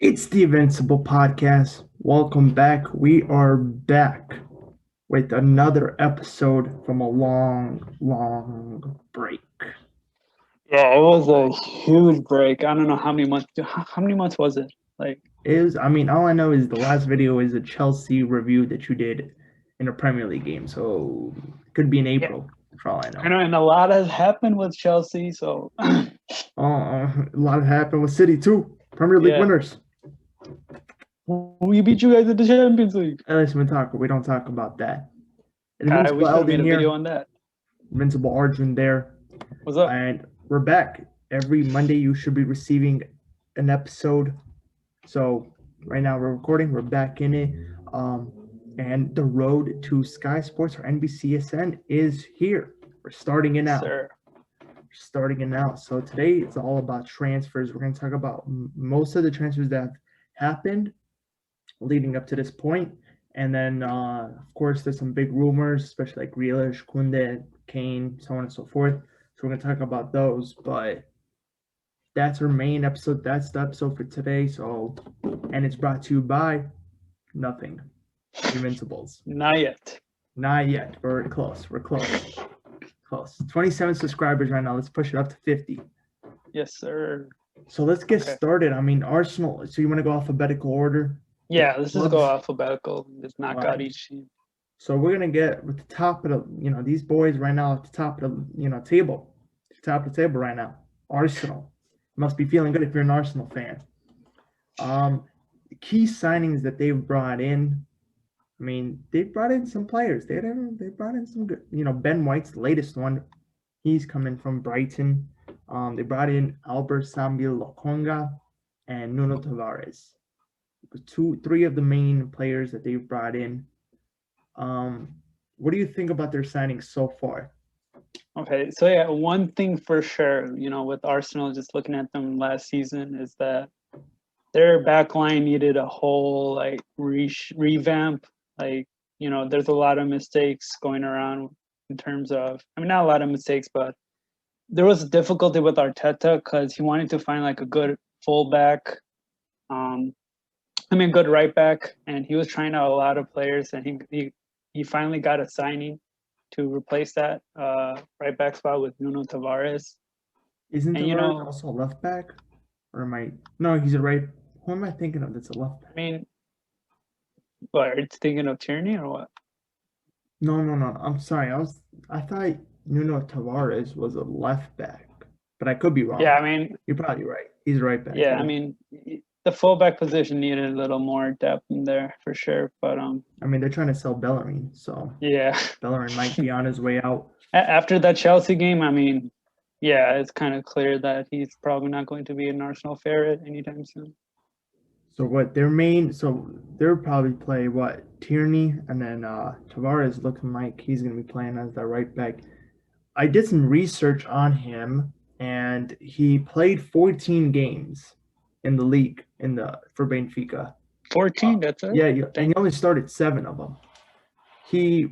It's the Invincible podcast. Welcome back. We are back with another episode from a long break. Yeah, it was a huge break. I don't know how many months. How many months was it? Like, All I know is the last video is a Chelsea review that you did in a Premier League game. So it could be in yeah, April, for all I I know. know, and a lot has happened with Chelsea. So, A lot happened with City too. Premier League yeah, winners. we beat you guys at the Champions League. At least we don't talk about that. We Invincible should have made Eldon a video here. on that. Invincible Arjun there. What's up? And we're back. Every Monday, you should be receiving an episode. So right now we're recording. We're back in it. And the road to Sky Sports or NBCSN is here. We're starting it now. Sir. Starting it now. So today it's all about transfers. We're going to talk about most of the transfers that have happened leading up to this point. And then, of course, there's some big rumors, especially like Grealish, Kunde, Kane, so on and so forth. So we're going to talk about those. But that's our main episode. That's the episode for today. So, and it's brought to you by nothing. Invincibles. Not yet. Not yet. We're close. We're close. Close. 27 subscribers right now. Let's push it up to 50. Yes, sir. So let's get started. I mean, Arsenal. So you want to go alphabetical order? Yeah, let's just go alphabetical. Just knock out each team. So we're gonna get with the top of the, these boys right now at the top of the, table, top of the table right now. Arsenal must be feeling good if you're an Arsenal fan. Key signings that they've brought in. I mean, they brought in some players. They brought in some good. Ben White's the latest one. He's coming from Brighton. They brought in Albert Sambil Lokonga and Nuno Tavares. Three of the main players that they've brought in. What do you think about their signings so far? Okay, so yeah, one thing for sure, with Arsenal, just looking at them last season, is that their back line needed a whole revamp. There's a lot of mistakes going around in terms of, not a lot of mistakes, but there was difficulty with Arteta because he wanted to find like a good fullback, good right back, and he was trying out a lot of players, and he finally got a signing to replace that right back spot with Nuno Tavares. Isn't Tavares also a left back? Or am I? No, he's a right. Who am I thinking of that's a left back? What, are you thinking of Tierney or what? No. I'm sorry. I thought Nuno Tavares was a left back, but I could be wrong. Yeah, you're probably right. He's a right back. Yeah, the fullback position needed a little more depth in there for sure. But they're trying to sell Bellerin, so yeah, Bellerin might be on his way out. After that Chelsea game, yeah, it's kind of clear that he's probably not going to be an Arsenal favorite anytime soon. So they'll probably play Tierney, and then Tavares looking like he's going to be playing as that right back. I did some research on him, and he played 14 games in the league for Benfica. 14, that's it? Yeah, and he only started 7 of them. He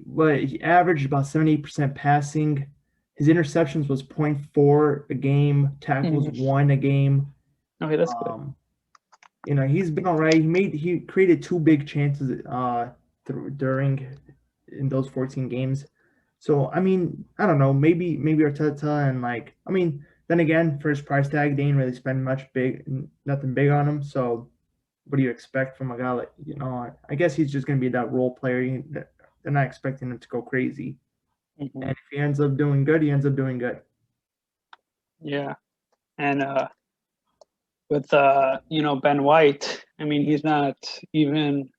averaged about 78% passing. His interceptions was 0.4 a game, tackles 1 a game. Okay, that's good. He's been all right. He created 2 big chances in those 14 games. So I don't know. Maybe Arteta and then again, for his price tag, they didn't really spend nothing big on him. So what do you expect from a guy like I guess he's just gonna be that role player. They're not expecting him to go crazy. Mm-hmm. And if he ends up doing good, he ends up doing good. Yeah, and with Ben White, he's not even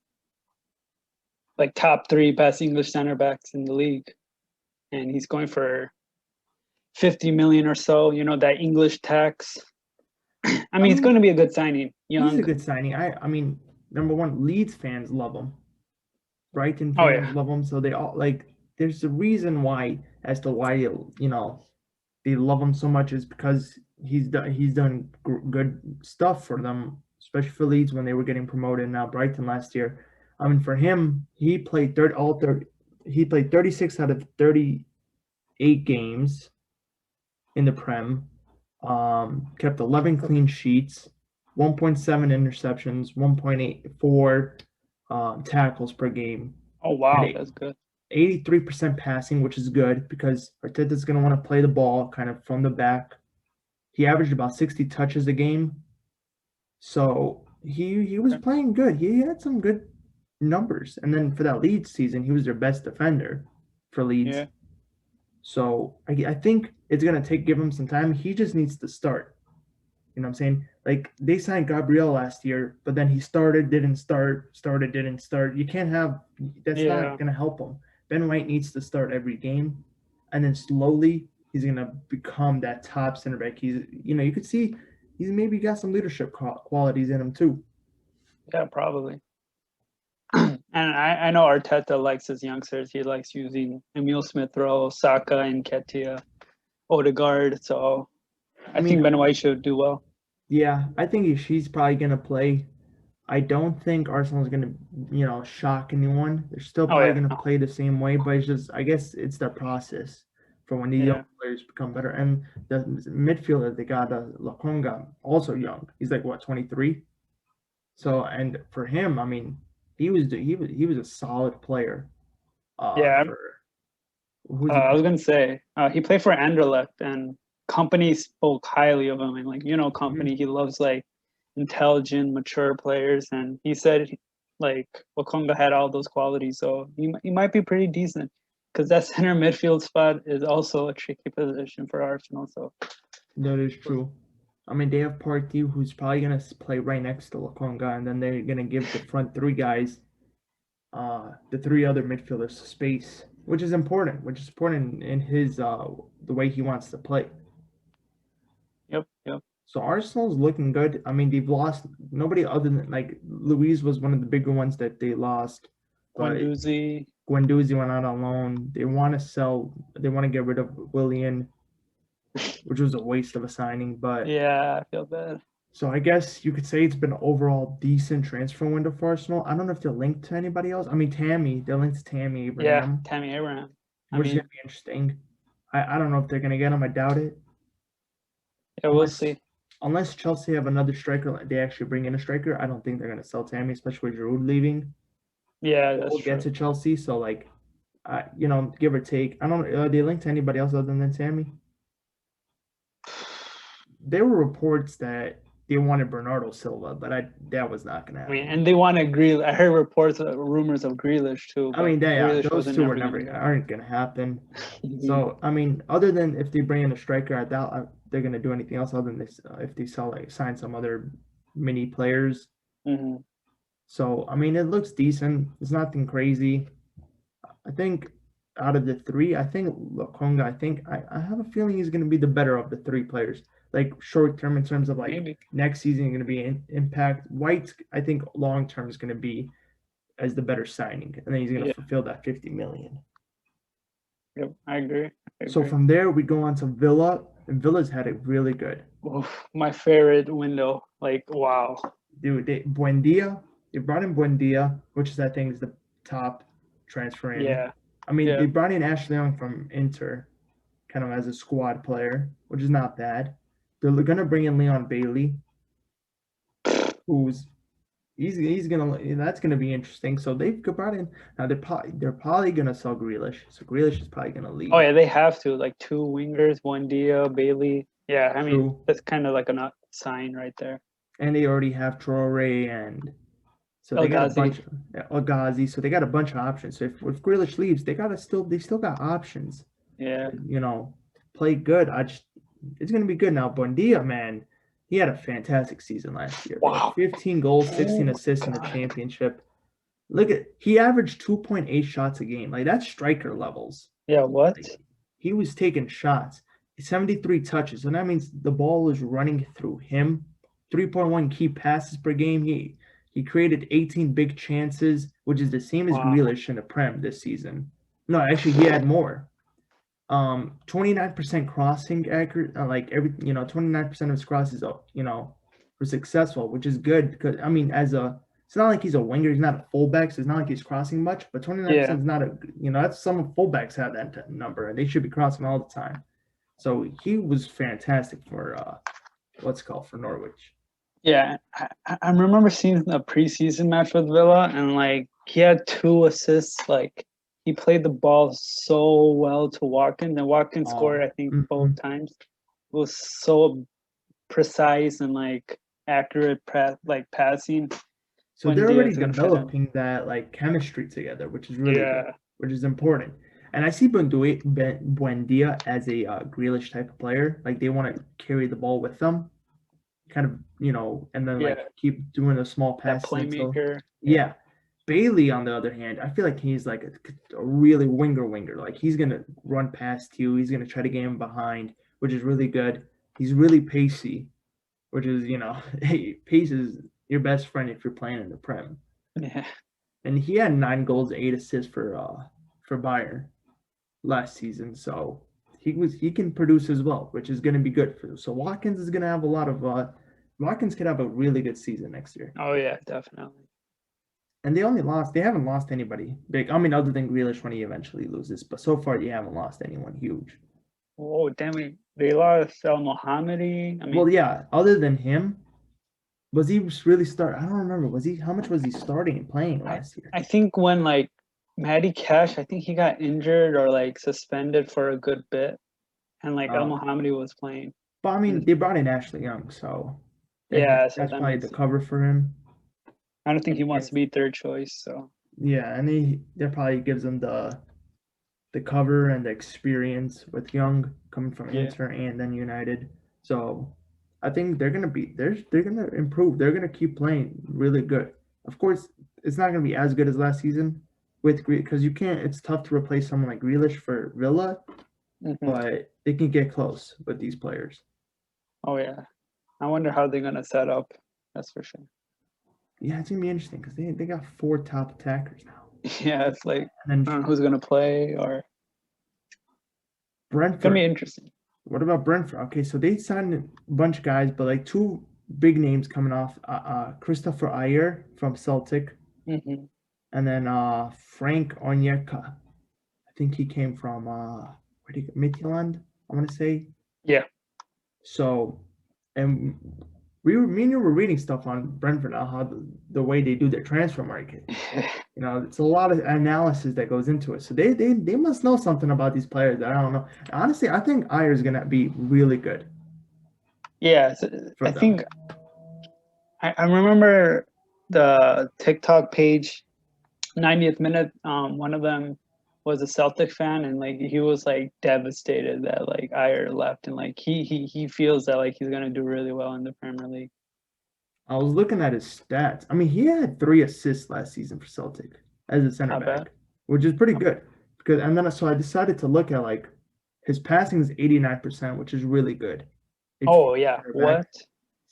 like top 3 best English center backs in the league, and he's going for 50 million or so. That English tax. It's going to be a good signing. He's a good signing. Number one, Leeds fans love him. Brighton fans love him. So they all there's a reason why they love him so much is because he's done good stuff for them, especially for Leeds when they were getting promoted. Now Brighton last year. For him, he played 36 out of 38 games in the Prem. Kept 11 clean sheets. 1.7 interceptions, 1.84 tackles per game. Oh He wow, had that's good. 83% passing, which is good because Arteta's going to want to play the ball kind of from the back. He averaged about 60 touches a game. So he was Okay. playing good. He had some good numbers. And then for that Leeds season, he was their best defender for Leeds. Yeah, So I think it's gonna give him some time. He just needs to start. You know what I'm saying? Like they signed Gabriel last year, but then he started, didn't start, started, didn't start. You can't have that's not yeah, gonna help him. Ben White needs to start every game, and then slowly he's gonna become that top center back. He's you could see he's maybe got some leadership qualities in him too. yeah, probably. And I know Arteta likes his youngsters. He likes using Emil Smith Rowe, Saka, and Ketia, Odegaard. So I I mean, think Ben White should do well. yeah, I think she's probably gonna play. I don't think Arsenal's gonna, shock anyone. They're still Oh probably yeah, gonna no, play the same way, but it's just, I guess, it's their process for when these young yeah, players become better. And the midfielder they got, Lakonga, also young. He's like what 23. So, and for him, I mean, he was a solid player. yeah. For who's he I was play? gonna say he played for Anderlecht, and company spoke highly of him. And like Mhm. company, he loves like intelligent, mature players, and he said like Wakonga had all those qualities, so he might be pretty decent. Because that center midfield spot is also a tricky position for Arsenal. So That is true. I mean, they have Partey, who's probably gonna play right next to Lakonga, and then they're gonna give the front three guys the three other midfielders space, which is important in his the way he wants to play. yep, yep. So Arsenal's looking good. I mean, they've lost nobody other than like Luis was one of the bigger ones that they lost, but Guendouzi, Guendouzi went out on loan. They want to sell. They want to get rid of Willian, which was a waste of a signing. But yeah, I feel bad. so I guess you could say it's been an overall decent transfer window for Arsenal. I don't know if they're linked to anybody else. I mean, they're linked to Tammy Yeah, Abraham, Tammy Abraham. I which is gonna mean, be interesting. I don't know if they're gonna get him. I doubt it. yeah, we'll Unless see. unless Chelsea have another striker, like they actually bring in a striker. I don't think they're gonna sell Tammy, especially with Giroud leaving. Yeah, But that's we'll get true. to Chelsea, so like, give or take. I don't. Are they linked to anybody else other than Tammy? There were reports that they wanted Bernardo Silva, but that was not gonna I mean, happen. and they want to Grealish. I heard reports, rumors of Grealish too, I but mean, Grealish those wasn't two were never never gonna go. aren't gonna happen. Mhm. So I mean, other than if they bring in a striker, I doubt they're gonna do anything else other than this. If they sign some other mini players. Mhm. So I mean, it looks decent. It's nothing crazy. I think out of the three, I think Lokonga. I have a feeling he's gonna be the better of the three players. Like short term in terms of like Maybe. next season going to be impact. White's I think long term is going to be as the better signing, and then he's going to Yeah. fulfill that 50 million. Yep. I agree. I So agree. from there, we go on to Villa, and Villa's had it really good. Oof, my favorite window. Like, wow. Dude, Buendia, they brought in Buendia, which is I think is the top transfer in. Yeah. I mean, they Yeah. brought in Ashley Young from Inter, kind of as a squad player, which is not bad. They're gonna bring in Leon Bailey, who's he's gonna that's gonna be interesting. So they've brought in now they're probably gonna sell Grealish. So Grealish is probably gonna Oh leave. yeah, they have to like two wingers, one Dia, Bailey. Yeah, I mean True. that's kind of like a not sign right there. And they already have Traore and so they El got a Ghazi. bunch of Ghazi, so they got a bunch of options. So if Grealish leaves, they still got options. Yeah. You know, play good. It's gonna be good now. Buendia, man, he had a fantastic season last year, bro. Wow. 15 goals, Oh 16 my assists in the god. championship. Look at he averaged 2.8 shots a game. Like that's striker levels. Yeah. What? Like he was taking shots. 73 touches. And that means the ball was running through him. 3.1 key passes per game. He created 18 big chances, which is the same as Wow. Grealish in the Prem this season. No, actually he had more. 29% crossing accurate, like 29% of his crosses, were successful, which is good because I mean, it's not like he's a winger, he's not a fullback, so it's not like he's crossing much, but Yeah. 29% is not that's some fullbacks have that number, and they should be crossing all the time. So he was fantastic for what's called for Norwich. Yeah, I remember seeing a preseason match with Villa, and like he had 2 assists. Like he played the ball so well to Watkins, and Watkins scored, I think, both Mhm. times. It was so precise and like accurate, like passing. So When they're already Diaz is gonna fit in. developing that like chemistry together, which is really good, Yeah, which is important. And I see Buendia as a Grealish type of player. Like they want to carry the ball with them, kind of, and then yeah, like keep doing the small that passes until, playmaker. Yeah, yeah. Bailey, on the other hand, I feel like he's like a really winger. Like he's gonna run past you. He's gonna try to get him behind, which is really good. He's really pacey, which is, hey, pace is your best friend if you're playing in the Prem. yeah. And he had 9 goals, 8 assists for Bayern last season. So he can produce as well, which is going to be good for. So Watkins is going to have a lot of Watkins could have a really good season next year. Oh yeah, definitely. And they haven't lost anybody big. I mean, other than Grealish when he eventually loses, but so far you haven't lost anyone huge. Oh damn it, they lost Al Mohammedi. I Well, mean, yeah, other than him, was he really start? I don't remember. Was he? How much was he starting and playing I last year? I think when like Matty Cash, I think he got injured or like suspended for a good bit, and like El Okay. Mohammedi was playing. But I And mean, they brought in Ashley Young, so yeah, so that's that probably the makes it. cover for him. I don't think And he he wants to gets, be third choice. So yeah, and that probably gives him the cover and the experience with Young coming from yeah, Inter and then United. So I think they're gonna improve. They're gonna keep playing really good. Of course, it's not gonna be as good as last season with because you can't. It's tough to replace someone like Grealish for Villa, hmm. but they can get close with these players. Oh yeah. I wonder how they're gonna set up. That's for sure. Yeah, it's gonna be interesting because they got 4 top attackers now, Yeah, it's like and I don't then know who's gonna play, or it's gonna be Brentford. interesting. What about Brentford? Okay, so they signed a bunch of guys, but like two big names coming off: Christopher Ayer from Celtic, Hmm. and then Frank Onyeka. I think he came from where do you Midtjylland, I want to say. Yeah. So, and me and you were reading stuff on Brentford now, how the way they do their transfer market. It's a lot of analysis that goes into it. So they must know something about these players that I don't know. Honestly, I think Ayer is gonna be really good Yeah, for I them. think I remember the TikTok page 90th minute. One of them was a Celtic fan, and like he was like devastated that like Ayer left, and like he feels that like he's gonna do really well in the Premier League. I was looking at his stats. I mean, he had 3 assists last season for Celtic as a center Not bad. back, which is pretty Okay. good. Because and then so I decided to look at like his passing is 89%, which is really good. Oh For yeah. center back. What?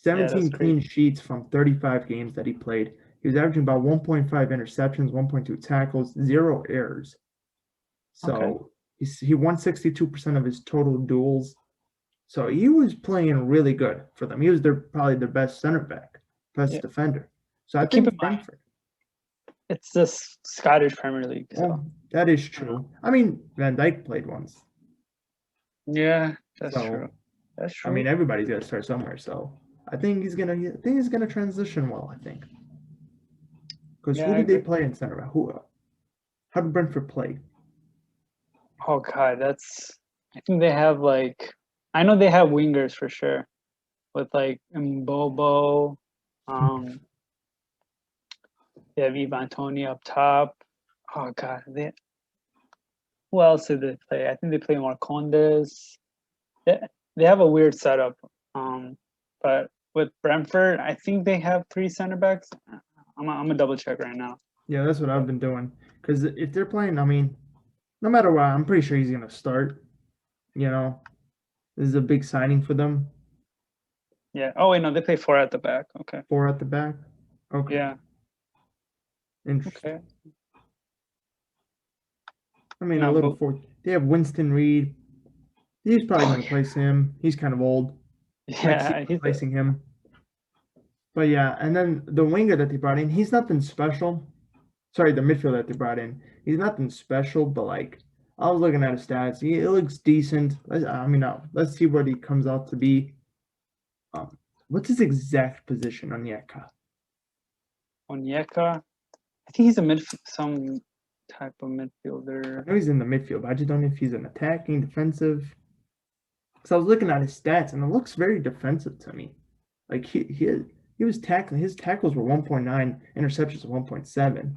Yeah, that's 17 clean crazy. sheets from 35 games that he played. He was averaging about 1.5 interceptions, 1.2 tackles, 0 errors. Okay. So he won 62% of his total duels. So he was playing really good for them. He was probably their best center back, best Yeah. defender. So I But keep think in mind, Brentford. it's the Scottish Premier League, so Well, that is I don't know. true. I mean, Van Dyke played once. Yeah, that's true. So That's I mean, true. everybody's got to start somewhere. So I think he's gonna transition well. I think because Yeah, who I did they agree. play in center back? How did Brentford play? Oh God, that's. I think they have like. I know they have wingers for sure, with like Mbobo. Um, they have Ivan Tony up top. Oh God, who else did they play? I think they play Marcondes. They, they have a weird setup. But with Brentford, I think they have 3 center backs. I'm gonna double check right now. Yeah, that's what I've But been doing. Because if they're playing, I mean, no matter what, I'm pretty sure he's gonna start. You know, this is a big signing for them. yeah. Oh wait, no, they play 4 at the back. Okay. 4 at the back. Okay, Yeah. interesting. Okay. I mean, a No, little but four. They have Winston Reed. He's probably oh going to replace him. He's kind of old. I can see yeah, he's a replacing him. But yeah, and then the winger that they brought in, he's nothing special. Sorry, the midfielder that they brought in, he's nothing special. But like, I was looking at his stats. It looks decent. I mean, let's see what he comes out to be. What's his exact position on Yeka? Onyeka. I think he's a some type of I midfielder. know he's in the midfield, but I just don't know if he's an attacking, defensive. Because I was looking at his stats, and it looks very defensive to me. Like he was tackling. His tackles were 1.9, interceptions 1.7,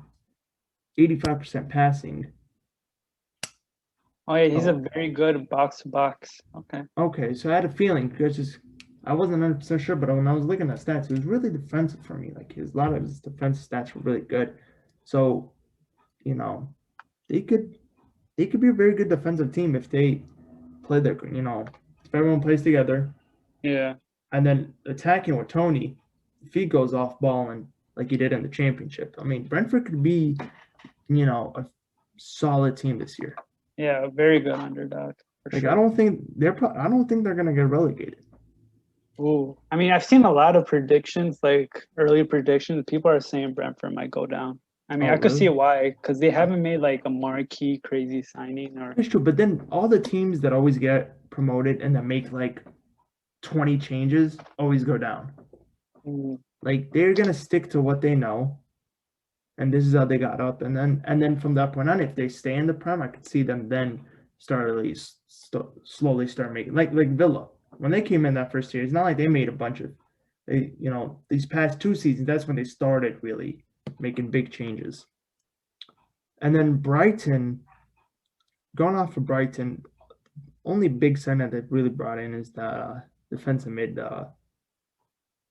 85% passing. Oh yeah, he's a Oh, very good box to box. Okay. okay. So I had a feeling because just I wasn't 100% sure, but when I was looking at stats, he was really defensive for me. Like a lot of his defensive stats were really good. So you know they could be a very good defensive team if they play their if everyone plays together. Yeah. And then attacking with Tony, if he goes off balling like he did in the championship, I mean, Brentford could be, a solid team this year. Yeah, a very good underdog for Like sure. I don't think they're gonna get relegated. Ooh. I mean, I've seen a lot of predictions, like early predictions. People are saying Brentford might go down. I mean, Oh, I could see really? why, because they haven't made like a marquee crazy signing or It's true, but then all the teams that always get promoted and that make like 20 changes always go down. mm, Like they're gonna stick to what they know, and this is how they got up. And then from that point on, if they stay in the prem, I could see them then start at least slowly start making like Villa when they came in that first year. It's not like they made a bunch of these past 2 seasons. That's when they started really making big changes. And then Brighton, going off of Brighton, only big sign that they've really brought in is the defensive mid. the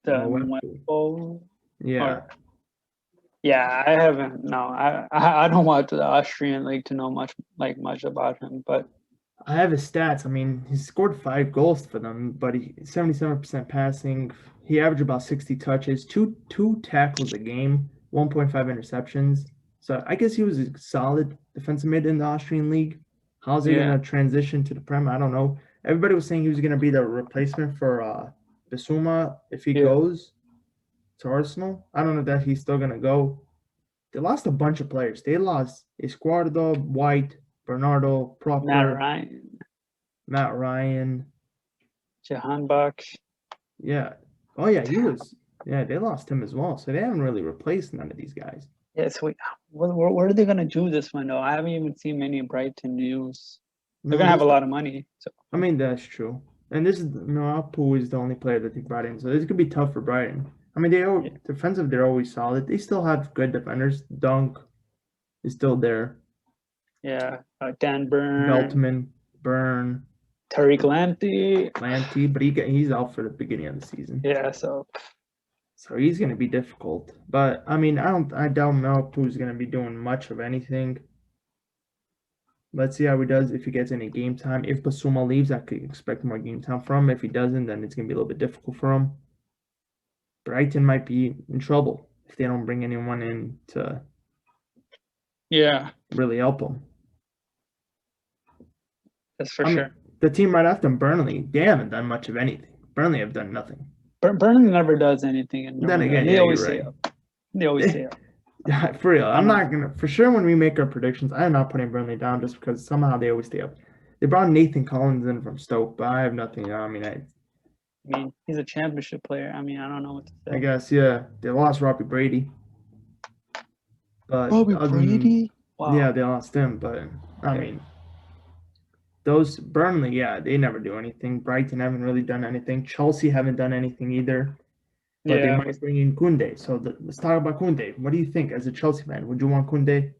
Moepu. Nwembo Yeah, or yeah, I haven't. No, I don't watch the Austrian league to know much about him. But I have his stats. I mean, he scored 5 goals for them, but he 77% passing. He averaged about 60 touches, two tackles a game, 1.5 interceptions. So I guess he was a solid defensive mid in the Austrian league. How's he yeah, gonna transition to the Prem? I don't know. Everybody was saying he was gonna be the replacement for Bissouma if he yeah, goes to Arsenal. I don't know that he's still gonna go. They lost a bunch of players. They lost Esquardo, White, Bernardo, Matt Proper, Ryan, Matt Ryan. Jahanbach. Yeah. Oh yeah, he was. Yeah, they lost him as well. So they haven't really replaced none of these guys. Yeah, so what are they gonna do this window? I haven't even seen many Brighton news. They're No, gonna have a this. lot of money. So I mean, that's true. And this is Apu is the only player that they brought in, so this could be tough for Brighton. I mean, they are yeah, defensive. They're always solid. They still have good defenders. Dunk is still there. yeah. Dan Burn, Beltman, Burn, Tariq Lamptey. Lanty, but he's out for the beginning of the season. Yeah, so So he's going to be difficult. But I mean, I doubt Malpu's going to be doing much of anything. Let's see how he does if he gets any game time. If Basuma leaves, I could expect more game time from him. If he doesn't, then it's going to be a little bit difficult for him. Brighton might be in trouble if they don't bring anyone in to yeah, really help him. that's for I sure. mean, the team right after him, Burnley, they haven't done much of anything. Burnley have done nothing. Burnley never does anything in Then November, again, and they yeah, you're always stay right. up. They always stay up. For real, I I'm don't know. not gonna for sure when we make our predictions. I am not putting Burnley down just because somehow they always stay up. They brought Nathan Collins in from Stoke, but I have nothing. I mean, I mean, he's a championship player. I mean, I don't know what to I say. guess yeah, they lost Robbie Brady, but Robbie other than Brady? yeah, Wow. they lost him. But I Okay. mean, those Burnley, yeah, they never do anything. Brighton haven't really done anything. Chelsea haven't done anything either. But they Yeah, but might bring in Kunde. So let's talk about Kunde. What do you think as a Chelsea fan? Would you want Kunde?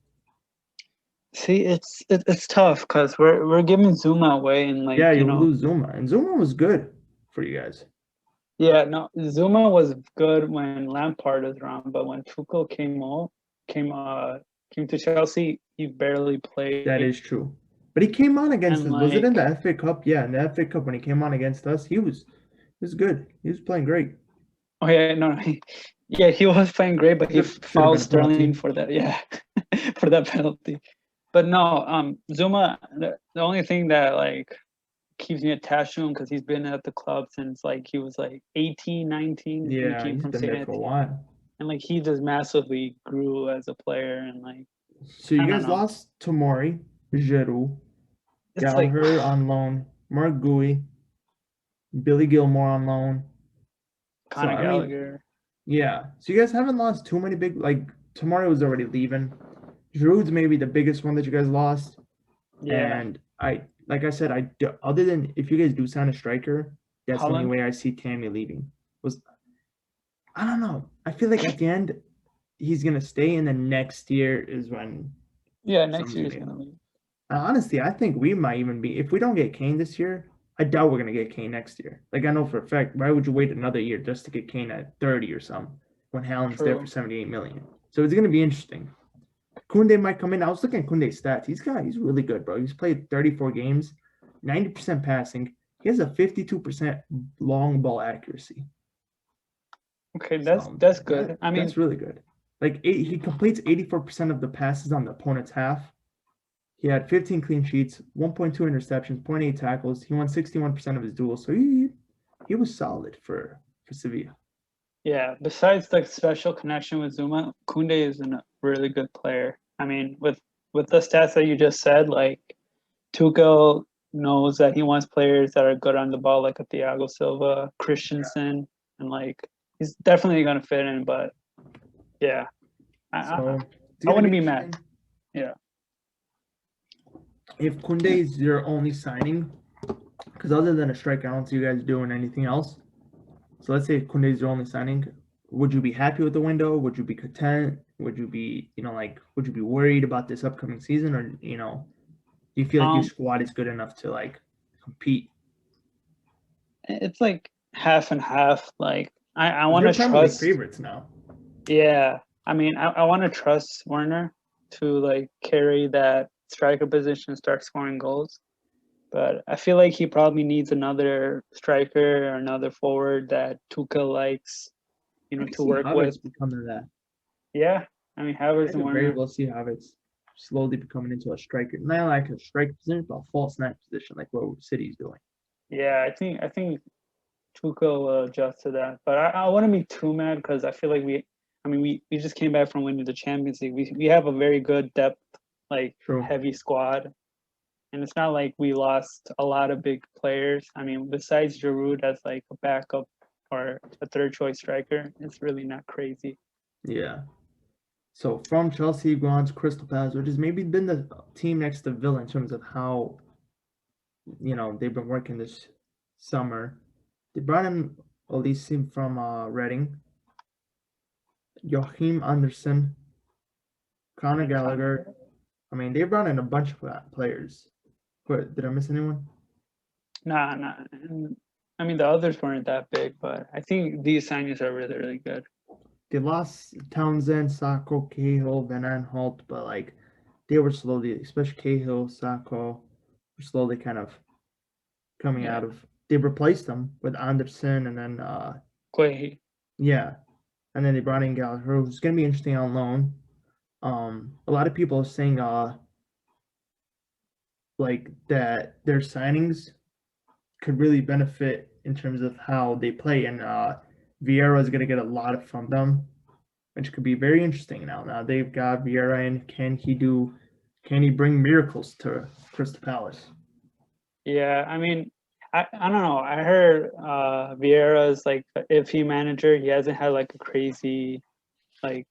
see, it's tough because we're giving Zuma away and Yeah, like you lose Zuma, and Zuma was good for you guys. yeah, no, Zuma was good when Lampard was around, but when Tuchel came came to Chelsea, he barely That played is true. But he came on against and us. Was it in the like FA Cup? Yeah, in the FA Cup when he came on against us, he was good. He was playing great. oh yeah, no, yeah, he was playing great, but he Should have fouled been a penalty. Sterling for that, yeah, for that penalty. But no, Zuma, the only thing that like keeps me attached to him because he's been at the club since like he was like 18, 19 when he Yeah, came he's from been St. there for a Etienne. while. And like he just massively grew as a player and like So I you don't guys know. lost Tomori, Giroud, It's like Gallagher on loan, Mark Gui, Billy Gilmore on loan. So Conor I mean, Gallagher. yeah. So you guys haven't lost too many big like Tomorrow was already leaving. Giroud's maybe the biggest one that you guys lost. Yeah. And like I said, other than if you guys do sign a striker, that's the only Holland. way I see Tammy leaving. Was I don't know. I feel like at the end he's gonna stay, and then next year is when Yeah, next something's year gonna he's be. gonna leave. Honestly, I think we might even be if we don't get Kane this year. I doubt we're gonna get Kane next year. Like I know for a fact. Why would you wait another year just to get Kane at 30 or something when Haaland's there for True. 78 million? So it's gonna be interesting. Kunde might come in. I was looking at Kunde's stats. He's really good, bro. He's played 34 games, 90% passing. He has a 52% long ball accuracy. Okay, So that's that good. I mean, that's really good. He completes 84% of the passes on the opponent's half. He had 15 clean sheets, 1.2 interceptions, zero point 0.8 tackles. He won 61% of his duels. So he was solid for Sevilla. yeah, besides the special connection with Zuma, Kunde is a really good player. I mean, with the stats that you just said, like Tuchel knows that he wants players that are good on the ball, like a Thiago Silva, Christensen, and like he's definitely gonna fit in. But yeah, I I, So it's I gonna wouldn't be be mad. interesting. Yeah. If Kunde is your only signing, because other than a striker, I don't see you guys doing anything else. So let's say Kunde is your only signing. Would you be happy with the window? Would you be content? Would you be, would you be worried about this upcoming season, or do you feel like your Um, squad is good enough to like compete? it's like half and half. Like I Because want you're to Premier League trust. favorites now. Yeah, I mean, I want to trust Werner to like carry that striker position and start scoring goals. But I feel like he probably needs another striker or another forward that Tuchel likes, I can to see work with. Havertz becoming that. Yeah, I mean, I Havertz and could very Werner. well see Havertz slowly becoming into a striker, not like a striker position, but a false nine position, like what City's doing. Yeah, I think Tuchel will adjust to that. But I wouldn't be too mad because I feel like we just came back from winning the Champions League. We have a very good depth, like True. heavy squad. And it's not like we lost a lot of big players. I mean, besides Giroud as like a backup or a third choice striker, it's really not crazy. Yeah. So from Chelsea, gone to Crystal Palace, which has maybe been the team next to Villa in terms of how they've been working this summer. They brought in Olisim from Reading, Joachim Anderson, Conor Yeah, Gallagher. I mean, they brought in a bunch of players. What, did I miss anyone? nah, nah. I mean, the others weren't that big, but I think these signings are really, really good. They lost Townsend, Sacco, Cahill, Van Aanholt, but they were slowly, especially Cahill, Sacco, were slowly kind of coming Yeah, out of. They replaced them with Anderson, and then Quay. yeah, and then they brought in Gallagher, who's gonna be interesting on loan. A lot of people are saying like that their signings could really benefit in terms of how they play, and Vieira is gonna get a lot from them, which could be very interesting now. Now they've got Vieira, and can he bring miracles to Crystal Palace? Yeah, I mean, I don't know. I heard Vieira is like a iffy manager. He hasn't had like a crazy like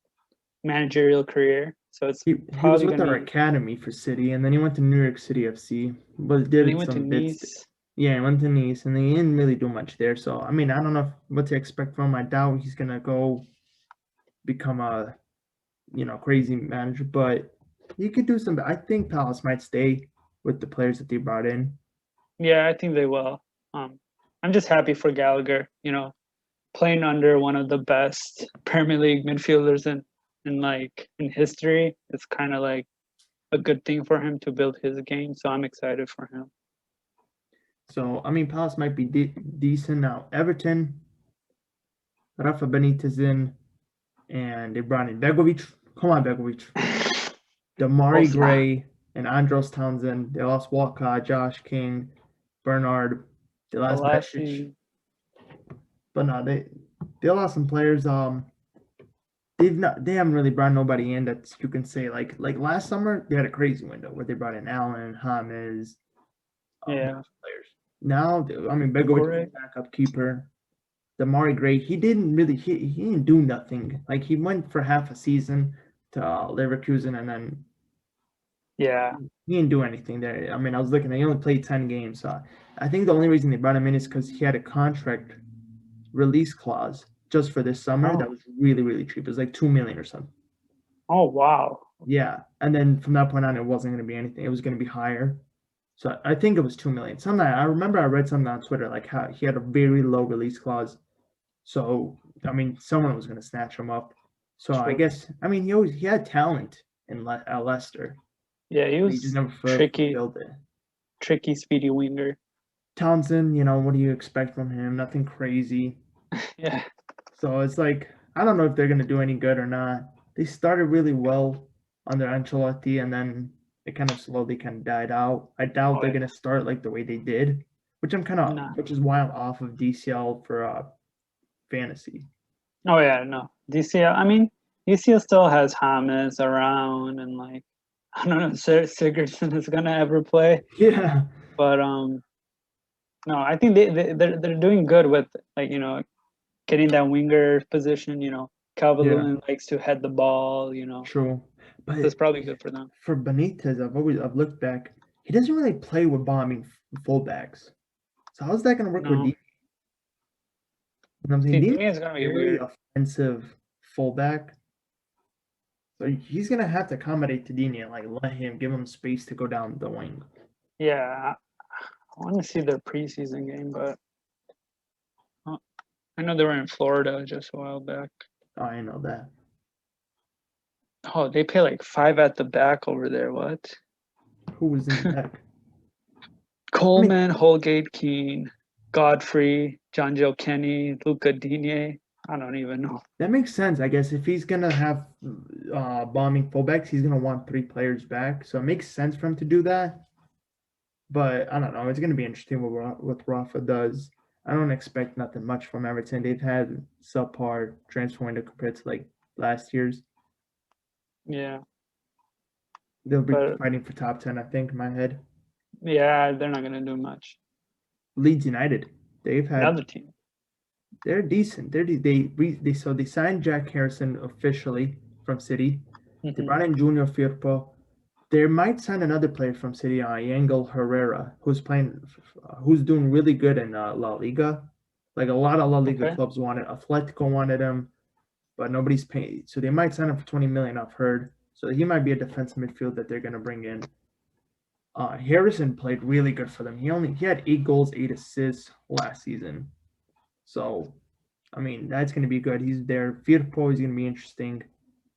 managerial career, so it's He was probably with gonna our be. academy for City, and then he went to New York City FC, but And he did went to some bits. Nice. Yeah, he went to Nice, and he didn't really do much there. So I mean, I don't know what to expect from him. I doubt he's gonna go become a crazy manager, but he could do some. I think Palace might stay with the players that they brought in. Yeah, I think they will. Um, I'm just happy for Gallagher. Playing under one of the best Premier League midfielders in history. It's kind of like a good thing for him to build his game. So I'm excited for him. So I mean, Palace might be decent now. Everton, Rafa Benitez in, and they brought in Begovic. Come on, Begovic. Damari Hopefully, Gray and Andros Townsend. They lost Walcott, Josh King, Bernard. They lost Besic. Balassi. But no, they lost some players. They haven't really brought nobody in that you can say like last summer they had a crazy window where they brought in Allen, James, a bunch Yeah, of players. Now I mean Begovic is Correct. a backup keeper. Damari Gray, he didn't do nothing. Like he went for half a season to Leverkusen, and then Yeah. he didn't do anything there. I mean, I was looking, he only played 10 games. So I think the only reason they brought him in is because he had a contract release clause just for this summer that Oh. was really, really cheap. It was like 2 million or something. Oh wow. Yeah. And then from that point on, it wasn't going to be anything. It was going to be higher. So I think it was 2 million. Something I remember I read something on Twitter, like how he had a very low release clause. So, I mean, someone was going to snatch him up. So I True. guess, I mean, he had talent at Leicester. Yeah, he But he just was never tricky, fulfilled it. speedy winger. Townsend, what do you expect from him? Nothing crazy. Yeah. So it's like I don't know if they're gonna do any good or not. They started really well under Ancelotti, and then it kind of slowly kind of died out. I doubt Oh they're yeah. gonna start like the way they did, Nah. which is why I'm off of DCL for fantasy. Oh yeah, no. DCL. I mean, DCL still has James around, and like I don't know if Sigurdsson is gonna ever play, Yeah, but no, I think they're doing good with like getting that winger position. yeah, Calvert-Lewin likes to head the ball. true. So it's But probably good for them. for Benitez, I've looked back. He doesn't really play with bombing fullbacks. So how's that gonna work with No, D? You know what I'm saying? see, Dini's Dini is gonna a be very weird. offensive fullback. So he's gonna have to accommodate to Dini and like let him give him space to go down the wing. Yeah, I want to see their preseason game, but uh, I know they were in Florida just a while back. Oh, I know that. Oh, they play like five at the back over there. What? Who was in the back? I mean, Coleman, Holgate, Keane, Godfrey, John Joe Kenny, Luca Digne. I don't even know. that makes sense. I guess if he's gonna have bombing fullbacks, he's gonna want three players back. So it makes sense for him to do that. But I don't know. It's gonna be interesting what Rafa does. I don't expect nothing much from Everton. They've had subpar transfer window compared to like last year's. Yeah, They'll be but fighting for top 10, I think, in my head. yeah, they're not gonna do much. Leeds United, they've had Another team. they're decent. They signed Jack Harrison officially from City. They Hmm. brought in Junior Firpo. They might sign another player from City, Yangel Herrera, who's doing really good in La Liga. Like a lot of La Liga Okay. clubs wanted. Atletico wanted him, but nobody's paying. So they might sign him for 20 million. I've heard. So he might be a defensive midfield that they're gonna bring in. Harrison played really good for them. He had 8 goals, 8 assists last season. So I mean that's gonna be good. He's there. Firpo is gonna be interesting.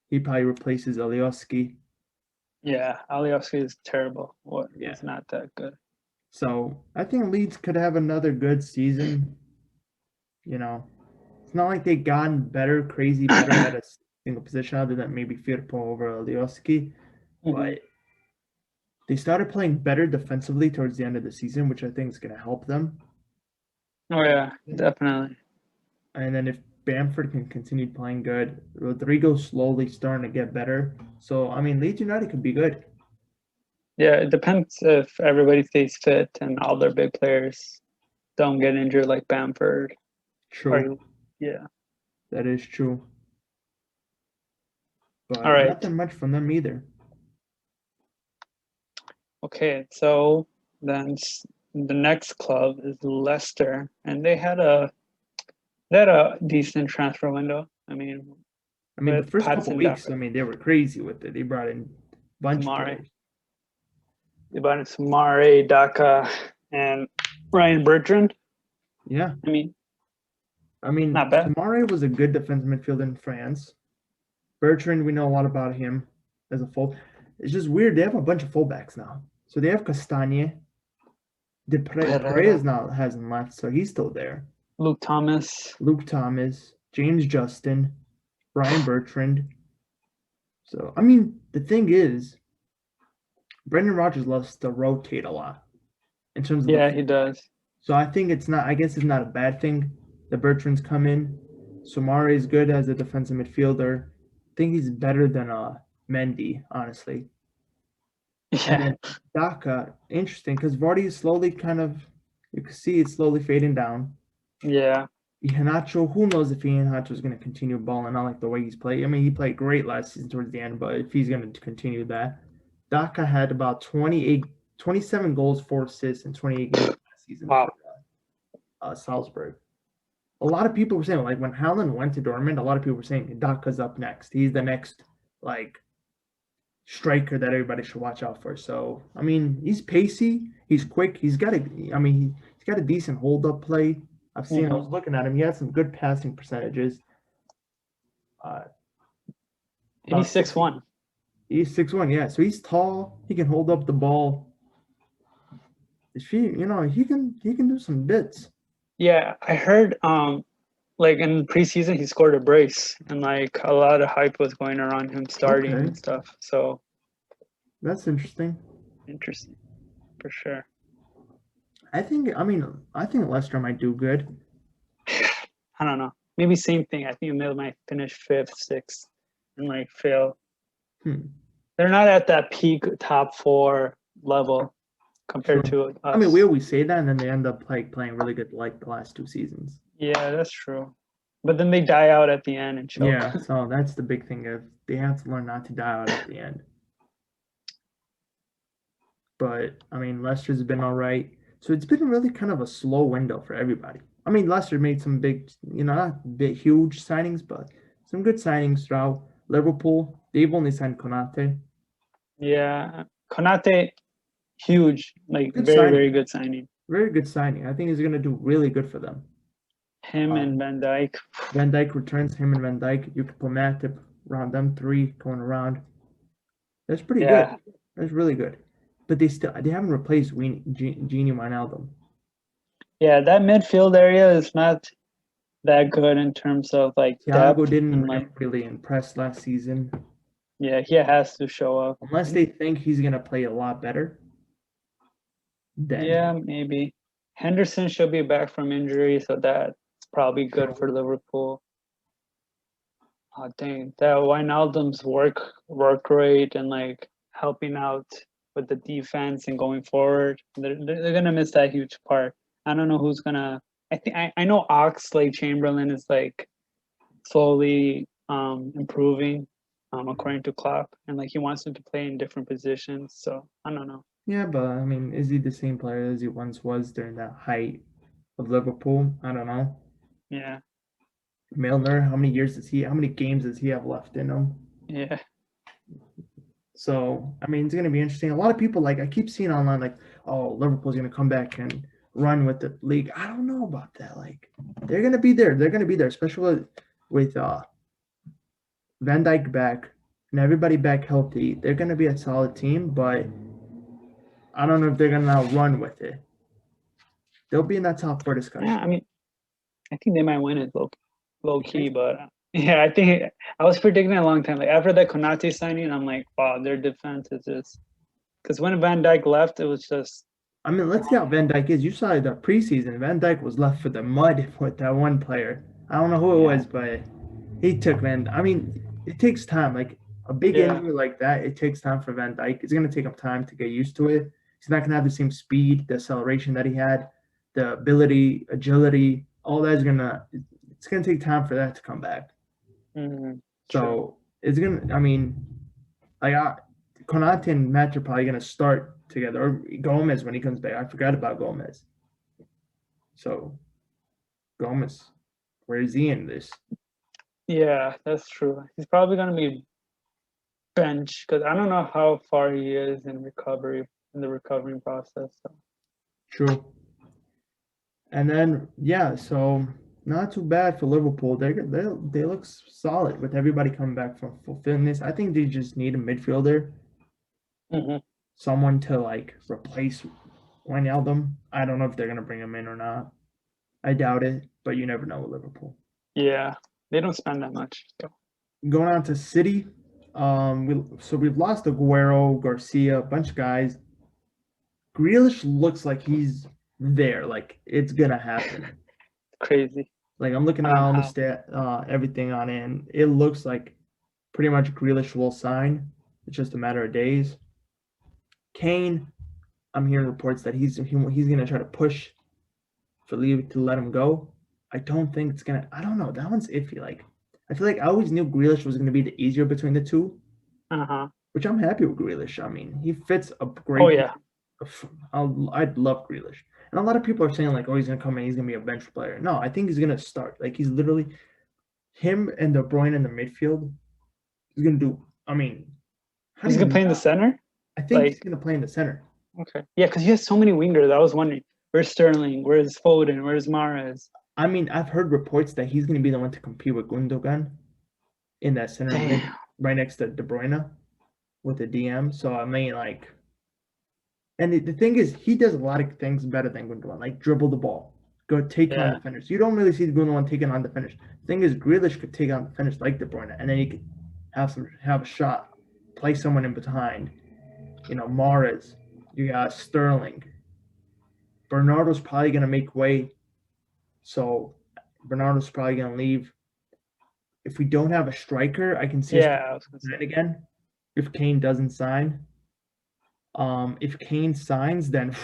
He probably replaces Alioski. Yeah, Alioski is terrible. What? Yeah. He's not that good. So I think Leeds could have another good season. It's not like they've gotten better, crazy better at a single position other than maybe Firpo over Alioski, Hmm. but they started playing better defensively towards the end of the season, which I think is going to help them. Oh yeah, definitely. And then if Bamford can continue playing good, Rodrigo's slowly starting to get better. So I mean, Leeds United could be good. Yeah, it depends if everybody stays fit and all their big players don't get injured like Bamford. True, Or yeah. that is true, All but right. nothing much from them either. Okay, so then the next club is Leicester, and they had a decent transfer window. I mean, I mean, the with first couple Patson weeks, Daka, I mean, they were crazy with it. They brought in a bunch of Samari, players. they brought in Samari, Daka, and Ryan Bertrand. Yeah, I mean, I mean, not bad. Samare was a good defensive midfielder in France. Bertrand, we know a lot about him as a full. It's just weird. They have a bunch of fullbacks now. So they have Castagne. Pereira, Pereira's now hasn't left, so he's still there. Luke Thomas. Luke Thomas, James Justin, Brian Bertrand. So I mean, the thing is, Brendan Rodgers loves to rotate a lot in terms of the Yeah, he fullback. does. So I think it's not. I guess it's not a bad thing that Bertrand's come in. Sumare is good as a defensive midfielder. I think he's better than Mendy, honestly. And Yeah, then Daka, interesting because Vardy is slowly kind of, you can see it's slowly fading down. yeah. Iheanacho, who knows if Iheanacho is going to continue balling out like the way he's played. I mean, he played great last season towards the end, but if he's going to continue that, Daka had about 27 goals, 4 assists in 28 games last season Wow. for Salzburg. A lot of people were saying, like, when Haaland went to Dortmund, a lot of people were saying Daka's up next. He's the next, like, striker that everybody should watch out for. So, I mean, he's pacey, he's quick, he's got a decent hold up play. I was looking at him, he had some good passing percentages. And he's 6'1". He's 6'1", yeah. So he's tall, he can hold up the ball. He can do some bits. Yeah, I heard like in preseason he scored a brace and like a lot of hype was going around him starting Okay. and stuff. So That's interesting. interesting for sure. I think Leicester might do good. I don't know. Maybe same thing. I think they might finish 5th, 6th, and like fail. They're not at that peak top 4 level compared to us. I mean, we always say that, and then they end up like playing really good like the last 2 seasons. Yeah, that's true. But then they die out at the end and choke. Yeah, so that's the big thing of they have to learn not to die out at the end. But I mean, Leicester's been all right. So it's been really kind of a slow window for everybody. I mean, Leicester made some big, not big, huge signings, but some good signings throughout. Liverpool, they've only signed Konate. Yeah, Konate, huge, like Good very, signing. very good signing. Very good signing. I think he's going to do really good for them. Him and Van Dijk. Van Dijk returns, him and Van Dijk. You could put Matip around them 3 going around. That's pretty good. That's really good. But they haven't replaced Genie Wijnaldum. Yeah, that midfield area is not that good in terms of like Thiago depth. didn't like, really impress last season. Yeah, he has to show up. Unless they think he's gonna play a lot better. Then yeah, maybe. Henderson should be back from injury, so that's probably good for Liverpool. I think that Wijnaldum's work rate and like helping out with the defense and going forward, they're gonna miss that huge part. I don't know who's gonna. I know Oxlade-Chamberlain is like slowly improving, according to Klopp, and like he wants him to play in different positions. So I don't know. Yeah, but I mean, is he the same player as he once was during that height of Liverpool? I don't know. Yeah. Milner, how many games does he have left in him? Yeah. So, I mean, it's going to be interesting. A lot of people, like, I keep seeing online, like, oh, Liverpool's going to come back and run with the league. I don't know about that. Like, they're going to be there. They're going to be there, especially with Van Dijk back and everybody back healthy. They're going to be a solid team, but I don't know if they're going to now run with it. They'll be in that top 4 discussion. Yeah, I mean, I think they might win it low key, but yeah, I think I was predicting it a long time. Like after that Konate signing, I'm like, wow, their defense is just because when Van Dijk left, it was just. I mean, let's see how Van Dijk is. You saw the preseason. Van Dijk was left for the mud with that one player. I don't know who it was, but he took I mean, it takes time. Like a big injury like that, it takes time for Van Dijk. It's gonna take him time to get used to it. He's not gonna have the same speed, the acceleration that he had, the ability, agility. All that's it's gonna take time for that to come back. So it's gonna. I mean, like Konate and Matt are probably gonna start together, or Gomez when he comes back. I forgot about Gomez. So Gomez, where is he in this? Yeah, that's true. He's probably gonna be bench because I don't know how far he is in the recovering process. So. True. And then so not too bad for Liverpool. They look solid with everybody coming back from full fitness. I think they just need a midfielder, someone to like replace Wijnaldum. I don't know if they're gonna bring him in or not. I doubt it, but you never know with Liverpool. Yeah, they don't spend that much. So. Going on to City, we've lost Aguero, Garcia, a bunch of guys. Grealish looks like he's there, like it's gonna happen. Crazy. Like I'm looking at all the everything on it, and it looks like pretty much Grealish will sign. It's just a matter of days. Kane, I'm hearing reports that he's gonna try to push for Levy to let him go. I don't think it's gonna. I don't know. That one's iffy. Like, I feel like I always knew Grealish was gonna be the easier between the two, Uh-huh. which I'm happy with Grealish. I mean, he fits a Oh great. yeah. I'd love Grealish, and a lot of people are saying like, oh, he's gonna come in, he's gonna be a bench player. No, I think he's gonna start. Like, he's literally him and De Bruyne in the midfield. He's gonna do. I mean, how do He's you gonna play in the not? center? I think he's Like, gonna play in the center. okay. Yeah, because he has so many wingers. I was wondering, where's Sterling? Where's Foden? Where's Mahrez? I mean, I've heard reports that he's gonna be the one to compete with Gundogan in that center mid, Damn. right next to De Bruyne with the DM. So I mean, like, and the thing is, he does a lot of things better than Gundogan, like dribble the ball, go take on Yeah. defenders. You don't really see Gundogan taking on defenders. The thing is, Grealish could take on defenders like De Bruyne, and then he could have a shot, play someone in behind. You know, Mahrez, you got Sterling. Bernardo's probably gonna make way, so Bernardo's probably gonna leave. If we don't have a striker, I can see us Yeah, I was gonna sign say. again. If Kane doesn't sign, if Kane signs, then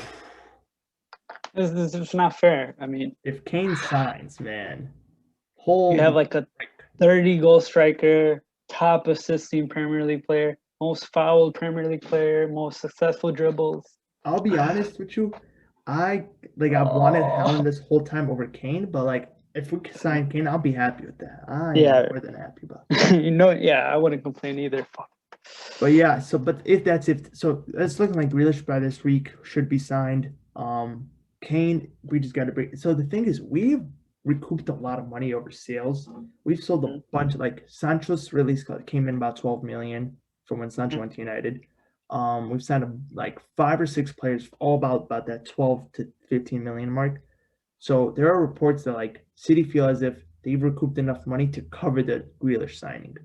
This is not fair. I mean, if Kane signs, man, you have holy like a frick. 30 goal striker, top assisting Premier League player, most fouled Premier League player, most successful dribbles. I'll be honest with you. I I've wanted Oh, Helen this whole time over Kane, but like if we can sign same. Kane, I'll be happy with that. I am Yeah, more than happy about. yeah, I wouldn't complain either. Fuck. But yeah, but if so, it's looking like Grealish by this week should be signed. Kane, we just got to break. So the thing is, we've recouped a lot of money over sales. We've sold a Mhm, bunch. Like Sancho's release came in about 12 million from when Sancho mhm. went to United. We've signed like 5 or 6 players, all about that 12 to 15 million mark. So there are reports that like City feel as if they've recouped enough money to cover the Grealish signing.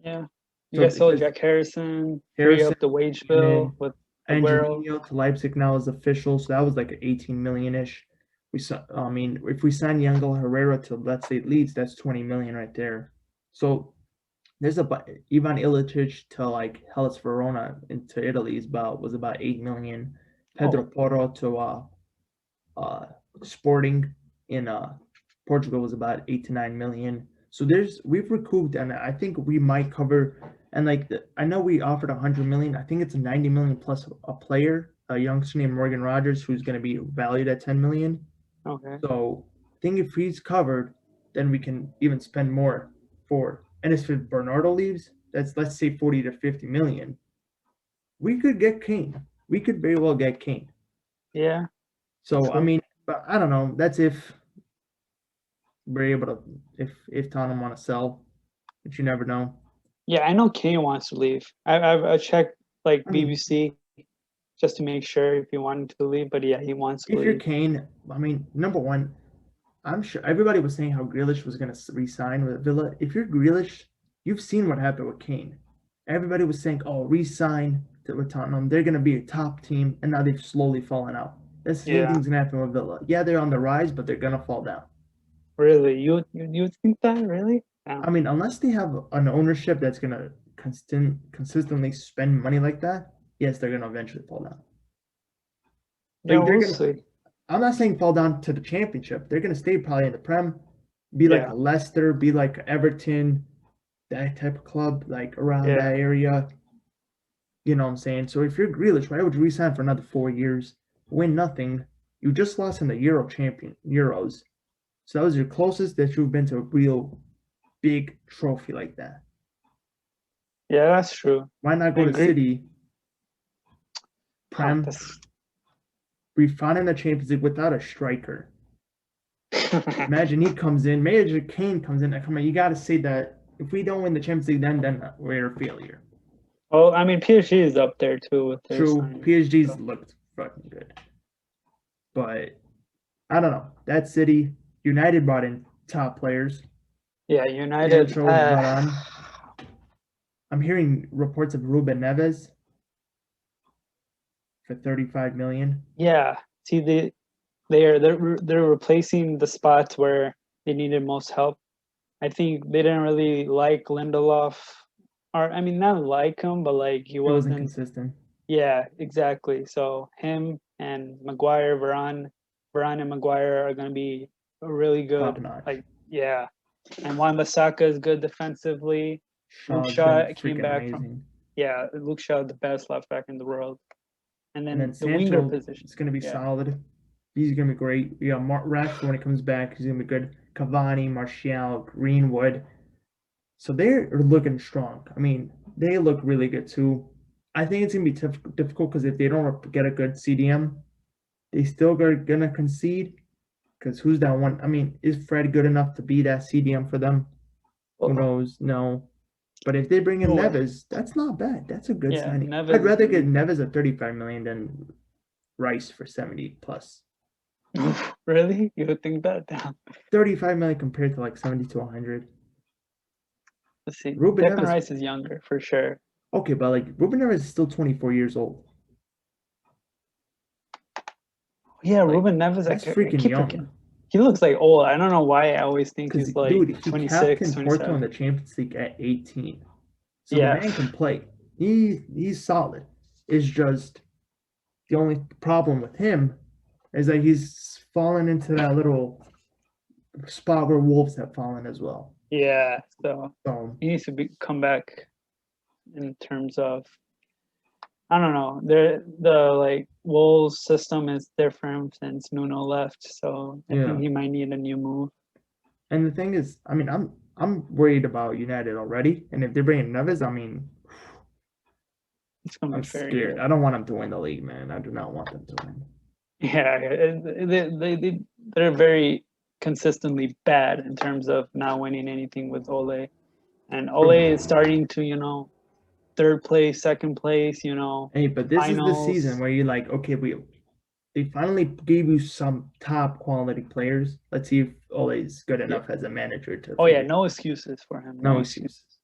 Yeah, you So guys sold because Jack Harrison, free Harrison up the wage came bill in, with and Aguero. Angelino to Leipzig now is official, so that was like 18 million ish. I mean, if we sign Yangel Herrera to let's say Leeds, that's 20 million right there. So there's Ivan Ilicic to like Hellas Verona into Italy was about 8 million. Pedro Oh, Porro to uh, Sporting in Portugal was about 8 to 9 million. So we've recouped, and I think we might cover. And like I know we offered 100 million. I think it's 90 million plus a player, a youngster named Morgan Rogers, who's going to be valued at 10 million. okay. So I think if he's covered, then we can even spend more for. And if Bernardo leaves, that's let's say 40 to 50 million. We could get Kane. We could very well get Kane. Yeah, So I true. mean, but I don't know. That's if we're able to if Tottenham want to sell, but you never know. Yeah, I know Kane wants to leave. I checked like I mean, BBC just to make sure if he wanted to leave, but yeah, he wants to if you're leave. Kane, I mean, number one, I'm sure everybody was saying how Grealish was going to resign with Villa. If you're Grealish, you've seen what happened with Kane. Everybody was saying, "Oh, resign with Tottenham. They're going to be a top team," and now they've slowly fallen out. The same Yeah, thing's going to happen with Villa. Yeah, they're on the rise, but they're going to fall down. really? You think that really? Yeah. I mean, unless they have an ownership that's going to consistently spend money like that, yes, they're going to eventually fall down. Yeah, Like they're we'll gonna. see. I'm not saying fall down to the championship. They're gonna stay probably in the Prem, be like Yeah, a Leicester, be like Everton, that type of club, like around yeah, that area. You know what I'm saying? So if you're Grealish, why would you resign for another 4 years, win nothing? You just lost in the Euros. So that was your closest that you've been to a real big trophy like that. yeah. That's true. Why not I go to agree. City, Huh, Prem, that's be fine in the Champions League without a striker? Imagine he comes in, Major Kane comes in. Come on, you got to say that if we don't win the Champions League, then we're a failure. well, I mean, PSG is up there too with their True, signing. PSG's So looked fucking good, but I don't know. That City, United brought in top players. yeah, United. Sancho, Varane. I'm hearing reports of Ruben Neves for 35 million. Yeah. See, they're replacing the spots where they needed most help. I think they didn't really like Lindelof, or I mean, not like him, but like he He wasn't wasn't. consistent. Yeah, exactly. So him and Maguire, Varane and Maguire are going to be a really top good, notch. like, yeah. And Wan-Bissaka is good defensively. Luke Shaw's been Shaw came freaking back from, amazing. yeah, Luke Shaw, the best left back in the world. And And then then the winger Sancho position, is going to be yeah. solid. He's going to be great. We got Rashford when he comes back. He's going to be good. Cavani, Martial, Greenwood. So they're looking strong. I mean, they look really good too. I think it's going to be difficult because if they don't get a good CDM, they still are going to concede. Because who's that one? I mean, is Fred good enough to be that CDM for them? Who Well, knows? No. But if they bring in no way. Neves, that's not bad. That's a good Yeah, signing. I'd Neves. rather get Neves at 35 million than Rice for 70 plus. Really? You would think that? Damn. 35 million compared to like 70 to 100. Let's see. Ruben Declan Neves, Rice is younger for sure. okay, but like Ruben Neves is still 24 years old. Yeah, Like, Ruben Neves. that's I freaking keep forgetting. young. He looks like old. I don't know why I always think Because, he's like dude, he 26, captained Porto in 27. the Champions League at 18. So the Yeah. man can play. He's solid. It's just the only problem with him is that he's fallen into that little spot where Wolves have fallen as well. Yeah. So So he needs to come back in terms of, I don't know. The like Wolves system is different since Nuno left, so I yeah. think he might need a new move. And the thing is, I mean, I'm worried about United already. And if they're bringing Neves, I mean, It's gonna I'm be very scared. good. I don't want them to win the league, man. I do not want them to win. Yeah, they're very consistently bad in terms of not winning anything with Ole. And Ole is True. starting to, third place, second place, Hey, but this is the season finals. where you're like, okay, they finally gave you some top quality players. Let's see if Ole's good Yeah. enough as a manager to Oh yeah, figure. no excuses for him. No No excuses. excuses.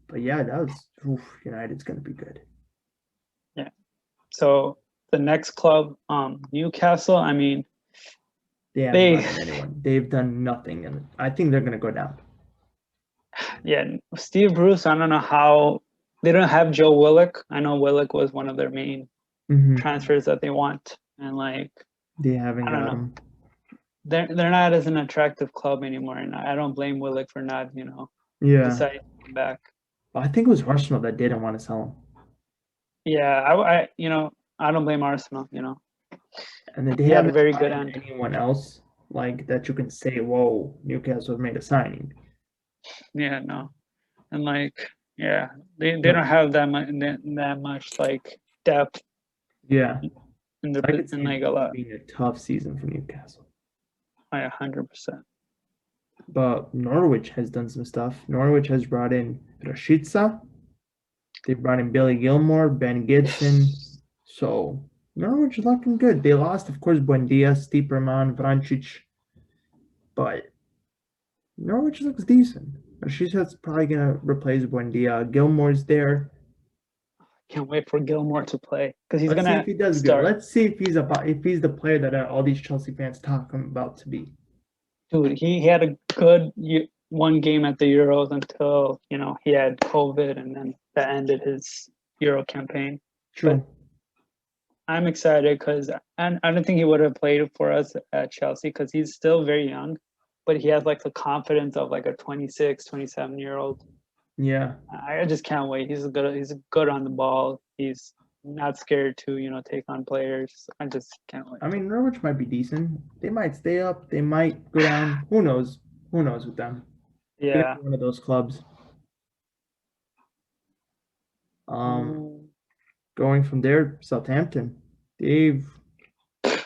But yeah, that was United's gonna be good. Yeah. So the next club, Newcastle. I mean, They haven't they, brought in anyone. They've done nothing, and I think they're gonna go down. yeah, Steve Bruce. I don't know how they don't have Joe Willock. I know Willock was one of their main Mm-hmm. transfers that they want, and like, They haven't I don't got know. him. They're not as an attractive club anymore, and I don't blame Willock for not, Yeah, deciding to come back. but I think it was Arsenal that didn't want to sell him, Yeah, I don't blame Arsenal. and then they He had a haven't very brought good in end. anyone else like that you can say, "Whoa, Newcastle made a signing." Yeah, no, and like, yeah, they No, don't have that much like depth yeah, in so their I could in see like a this lot. being a tough season for Newcastle. Like 100%. But Norwich has done some stuff. Norwich has brought in Rashica. They brought in Billy Gilmore, Ben Gibson. So Norwich is looking good. They lost, of course, Buendia, Stieperman, Vrancic, but Norwich looks decent. Rashica's probably gonna replace Buendia. Gilmore's there. Can't wait for Gilmore to play because he's Let's see if gonna he does good. start. Let's see if he's the player that all these Chelsea fans talk about to be. Dude, he had a good one game at the Euros until he had COVID, and then that ended his Euro campaign. But True. I'm excited because I don't think he would have played for us at Chelsea because he's still very young, but he has like the confidence of like a 26, 27-year-old. Yeah. I just can't wait. He's good on the ball. He's not scared to, take on players. I just can't wait. I mean, Norwich might be decent. They might stay up. They might go down. Who knows? Who knows with them? They're gonna Yeah. be one of those clubs. Um, Mm, Going from there, Southampton. They've I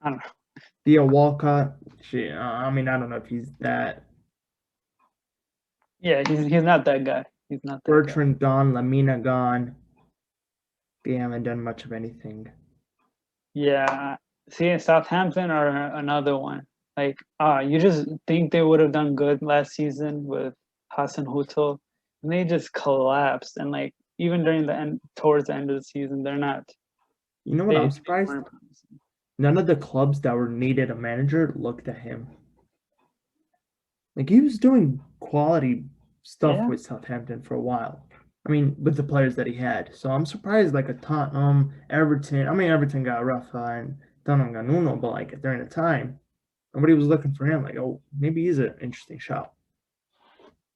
don't know. Theo Walcott. Shit, I mean, I don't know if he's that. Yeah, he's not that guy. He's not that guy. Bertrand gone, Lamina gone. They haven't done much of anything. Yeah. See, Southampton are another one. Like, you just think they would have done good last season with Hassan Hutel, and they just collapsed. And like, even during the end, towards the end of the season, they're not. You know what? They I'm surprised. weren't promising. None of the clubs that were needed a manager looked at him. Like he was doing quality stuff Yeah. with Southampton for a while. I mean, with the players that he had. So I'm surprised, like a Tottenham, Everton. I mean, Everton got Rafa and ton on Ganuno, but like during the time, nobody was looking for him. Like, oh, maybe he's an interesting shot.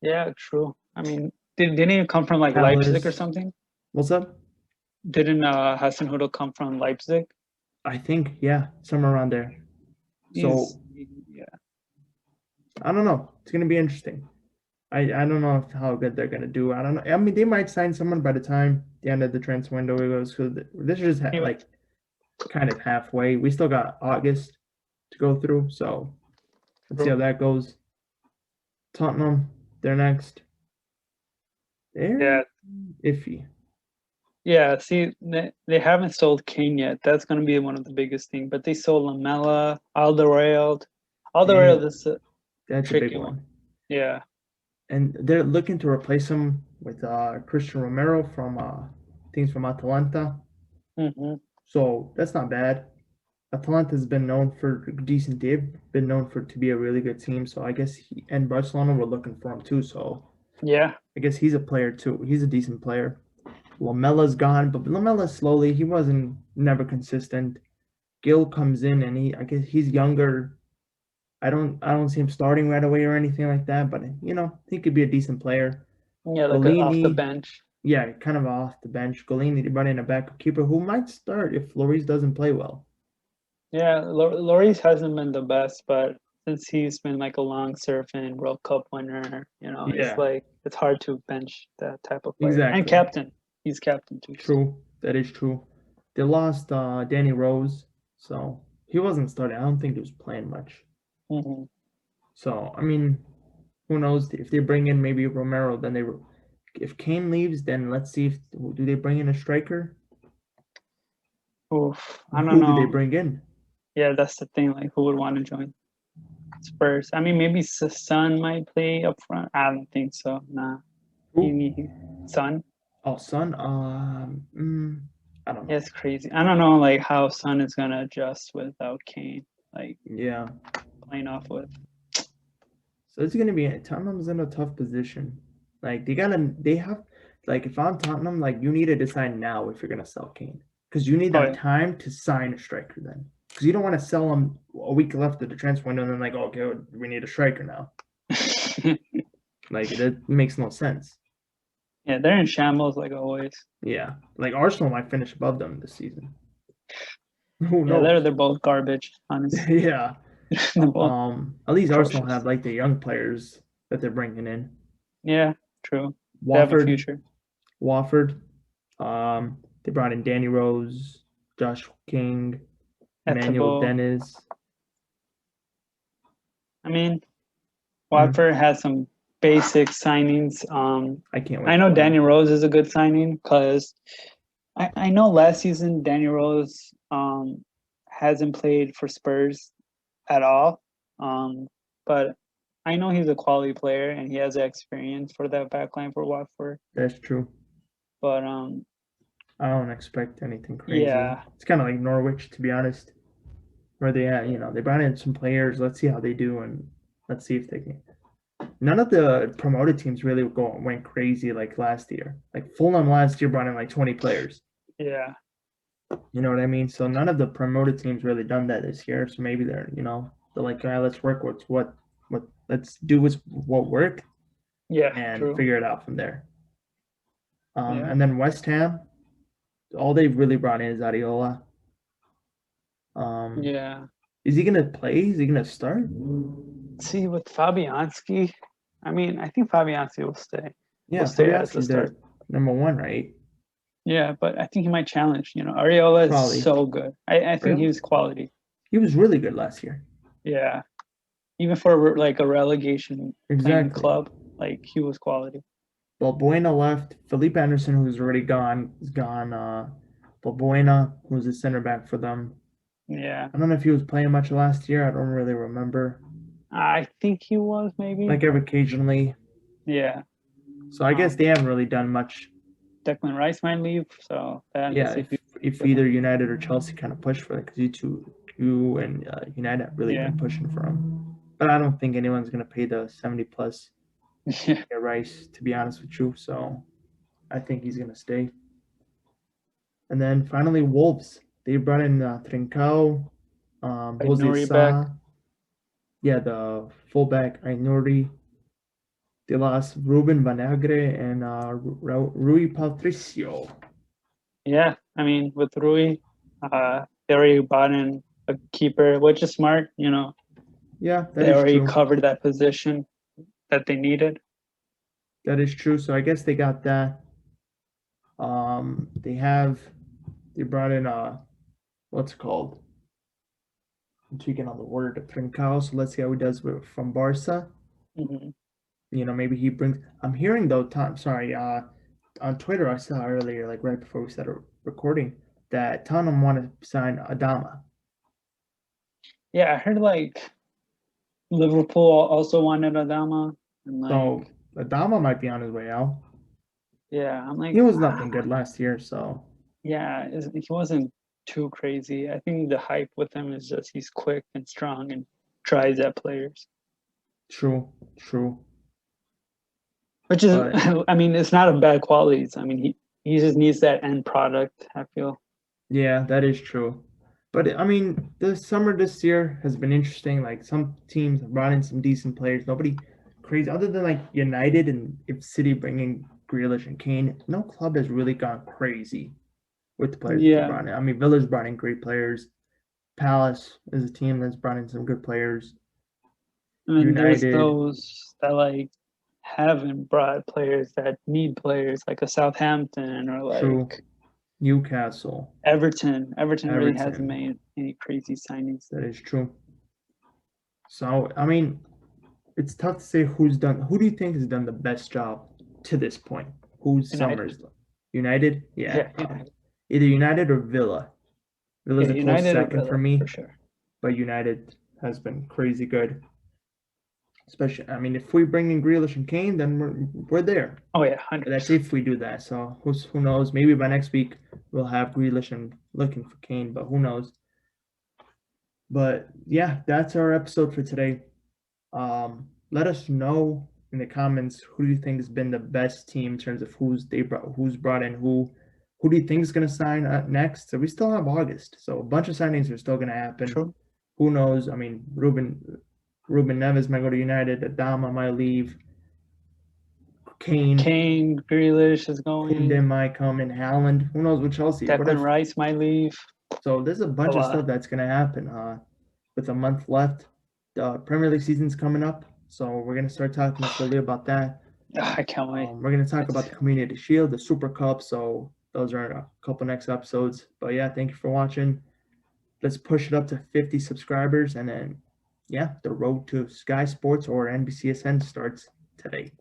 Yeah, true. I mean, didn't he come from like Leipzig or Palace, something? what's up? Didn't Hassan Hudo come from Leipzig? I think, yeah, somewhere around there. He's So yeah. I don't know. It's gonna be interesting. I don't know how good they're gonna do. I don't know. I mean, they might sign someone by the time the end of the transfer window goes. So this is just Anyway, like kind of halfway. We still got August to go through, so let's see how true. that goes. Tottenham, they're next. Yeah, They're iffy. yeah. See, they haven't sold Kane yet. That's going to be one of the biggest things. But they sold Lamella, Alderweireld. Alderweireld And is a that's a big tricky one. one. Yeah. And they're looking to replace him with Christian Romero from teams from Atalanta. Hmm. So that's not bad. Atalanta's been known for decent. They've been known for to be a really good team. So I guess and Barcelona were looking for him too. So Yeah. I guess he's a player too. He's a decent player. Lamella's gone, but Lamella slowly. He wasn't never consistent. Gil comes in and I guess he's younger. I don't see him starting right away or anything like that, but he could be a decent player. Yeah, like off the Golini, bench. yeah, kind of off the bench. Golini, they brought in a backup keeper who might start if Lloris doesn't play well. Yeah, Lloris hasn't been the best, but since he's been like a long surfing World Cup winner, it's Yeah, like it's hard to bench that type of player. And exactly. captain, he's captain too. So. True. That is true. They lost Danny Rose, so he wasn't starting. I don't think he was playing much. Hmm. So I mean, who knows if they bring in maybe Romero? Then if Kane leaves, then let's see if do they bring in a striker? Oof, I don't Who do they know. bring in? Yeah, that's the thing. Like, who would want to join Spurs? I mean, maybe Son might play up front. I don't think so. Nah, Who? Son. Oh, Son. I don't Yeah, know. it's crazy. I don't know, like how Son is gonna adjust without Kane, like Yeah. playing off with. So it's gonna be Tottenham's in a tough position. Like they have like if I'm Tottenham, like you need to decide now if you're gonna sell Kane because you need Oh that time to sign a striker then because you don't want to sell him a week left of the transfer window and then like okay we need a striker now. yeah. Like that makes no sense. Yeah, they're in shambles like always. Yeah, like Arsenal might finish above them this season. Who Yeah, they're knows? they're both garbage, honestly. Yeah. They're both At least Arsenal atrocious. have like the young players that they're bringing in. Yeah, true. They have a Wofford, future. Wofford. They brought in Danny Rose, Josh King, Emmanuel Etabo. Dennis. I mean, Mhm. Watford has some basic signings. I can't wait I to know play him. Daniel Rose is a good signing because I know last season Daniel Rose hasn't played for Spurs at all. But I know he's a quality player and he has the experience for that backline for Watford. That's true. But I don't expect anything crazy. yeah, It's kind of like Norwich, to be honest, where they brought in some players. Let's see how they do, and let's see if they can. None of the promoted teams really went crazy like last year. Like Fulham last year brought in like 20 players. yeah, You know what I mean? So none of the promoted teams really done that this year. So maybe they're like, all right, let's work with what let's do with what worked yeah, and true. figure it out from there. Yeah. And then West Ham, all they've really brought in is Ariola. Um, Yeah. is he gonna play? Is he gonna start? See, with Fabianski, I mean, I think Fabianski will stay. Will Yeah, stay as a Fabianski's start. their number one, right? Yeah, but I think he might challenge. Ariola is Probably. so good. I think Really? he's quality. He was really good last year. Yeah. Even for like a relegation playing Exactly. club, like he was quality. Balbuena left. Felipe Anderson, who's already gone, is gone. Balbuena, who's a center back for them. Yeah. I don't know if he was playing much last year. I don't really remember. I think he was maybe. Like every occasionally. Yeah. So I guess they haven't really done much. Declan Rice might leave, so then Yeah, let's see if either United or Chelsea kind of push for it, because you and United have really yeah. been pushing for him. But I don't think anyone's gonna pay the 70 plus Yeah. Rice, to be honest with you. So I think he's gonna stay. And then finally Wolves. They brought in Trincao. Like Jose Nuri back. Sa, yeah, the fullback Ainuri de las Ruben Vanagre and Rui Patricio. Yeah, I mean with Rui, they already bought in a keeper, which is smart. Yeah, that They is already true. covered that position that they needed. That is true. So I guess they got that. They brought in what's it called? I'm tweaking on the word Trincao. So let's see how he does from Barca. Hmm. Maybe he brings. I'm hearing though. Sorry. On Twitter I saw earlier, like right before we started recording, that Tottenham want to sign Adama. Yeah, I heard like Liverpool also wanted Adama, and So like Adama might be on his way out. yeah, I'm He like was nothing good last year, so yeah, he wasn't too crazy. I think the hype with him is just he's quick and strong and tries at players, true, true. which is But I mean it's not a bad qualities. I mean he just needs that end product. I feel. yeah, that is true. But I mean, the summer this year has been interesting. Like some teams have brought in some decent players. Nobody crazy other than like United and if City bringing Grealish and Kane. No club has really gone crazy with the players that they Yeah, brought in. I mean, Villa's brought in great players. Palace is a team that's brought in some good players. and then there's United, those that like haven't brought players that need players like a Southampton or true. like Newcastle, Everton. Everton really hasn't Everton. made any crazy signings. That is true. So I mean, it's tough to say who's done. Who do you think has done the best job to this point? Who's United. Summers? United? Yeah, Yeah, United. either United or Villa. Yeah, Villa's a close United or second for Villa for me, sure. but United has been crazy good. Especially, I mean, if we bring in Grealish and Kane, then we're there. Oh yeah, But that's 100%. if we do that. So who knows? Maybe by next week we'll have Grealish and looking for Kane, but who knows? But yeah, that's our episode for today. Let us know in the comments who do you think has been the best team in terms of who's brought in who do you think is going to sign next? So we still have August, so a bunch of signings are still going to happen. True. Who knows? I mean, Ruben Neves might go to United. Adama might leave. Kane, Kane, Grealish is Kunde going. might come in. Haaland. Who knows with Chelsea? What Declan if? Rice might leave. So there's a A bunch of stuff lot. that's going to happen. With a month left, the Premier League season's coming up, so we're going to start talking slowly about that. I can't wait. We're going to talk about It's the Community Shield, the Super Cup. So those are a couple next episodes. But yeah, thank you for watching. Let's push it up to 50 subscribers, and then yeah, the road to Sky Sports or NBCSN starts today.